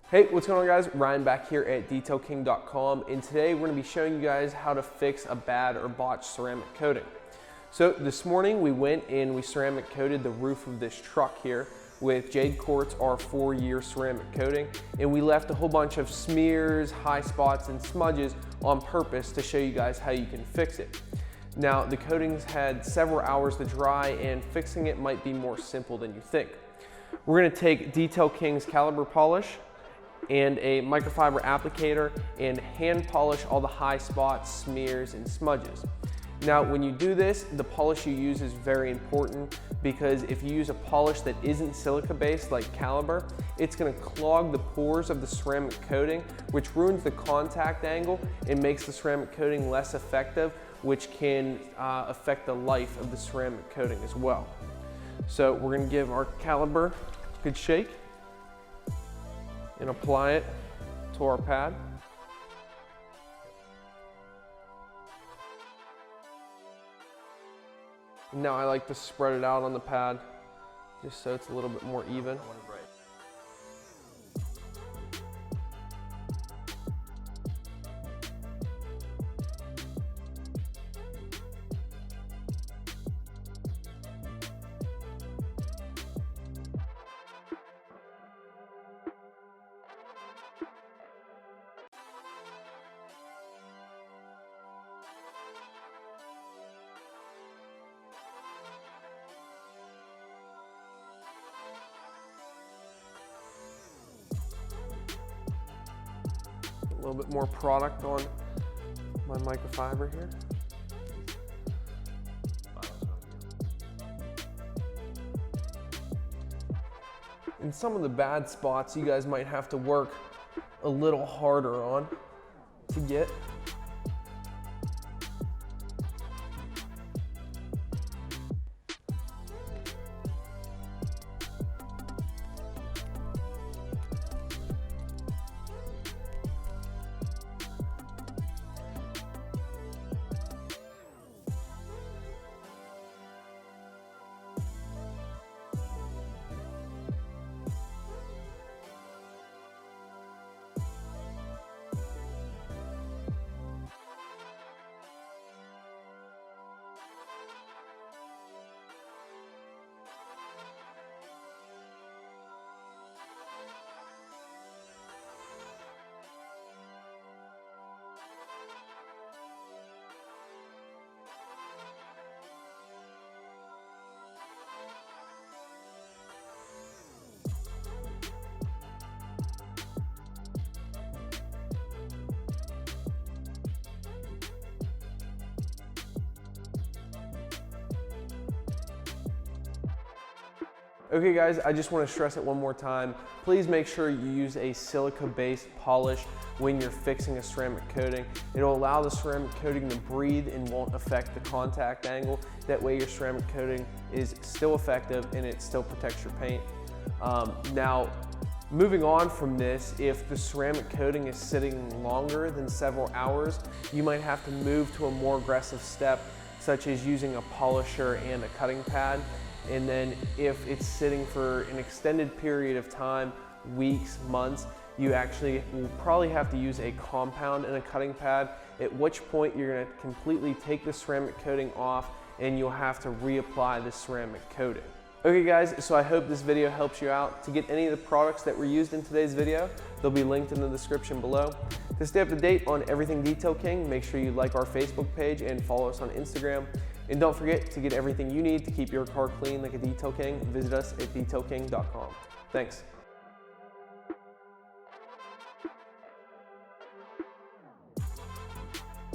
Hey, what's going on guys? Ryan back here at detailking.com, and today we're going to be showing you guys how to fix a bad or botched ceramic coating. So this morning we went and we ceramic coated the roof of this truck here with Jade Quartz, our 4-year ceramic coating, and we left a whole bunch of smears, high spots, and smudges on purpose to show you guys how you can fix it. Now the coatings had several hours to dry, and fixing it might be more simple than you think. We're going to take Detail King's caliber polish and a microfiber applicator and hand polish all the high spots, smears, and smudges. Now when you do this, the polish you use is very important, because if you use a polish that isn't silica based like caliber, it's going to clog the pores of the ceramic coating, which ruins the contact angle and makes the ceramic coating less effective, which can affect the life of the ceramic coating as well. So we're going to give our caliber a good shake and apply it to our pad. Now I like to spread it out on the pad just so it's a little bit more even. A little bit more product on my microfiber here. And some of the bad spots you guys might have to work a little harder on to get. Okay guys, I just want to stress it one more time. Please make sure you use a silica-based polish when you're fixing a ceramic coating. It'll allow the ceramic coating to breathe and won't affect the contact angle. That way your ceramic coating is still effective and it still protects your paint. Now, moving on from this, if the ceramic coating is sitting longer than several hours, you might have to move to a more aggressive step, such as using a polisher and a cutting pad. And then if it's sitting for an extended period of time, weeks, months, you actually will probably have to use a compound and a cutting pad, at which point you're going to completely take the ceramic coating off and you'll have to reapply the ceramic coating. Okay guys, so I hope this video helps you out. To get any of the products that were used in today's video, they'll be linked in the description below. To stay up to date on everything Detail King, make sure you like our Facebook page and follow us on Instagram. And don't forget, to get everything you need to keep your car clean like a Detail King, visit us at detailking.com. Thanks.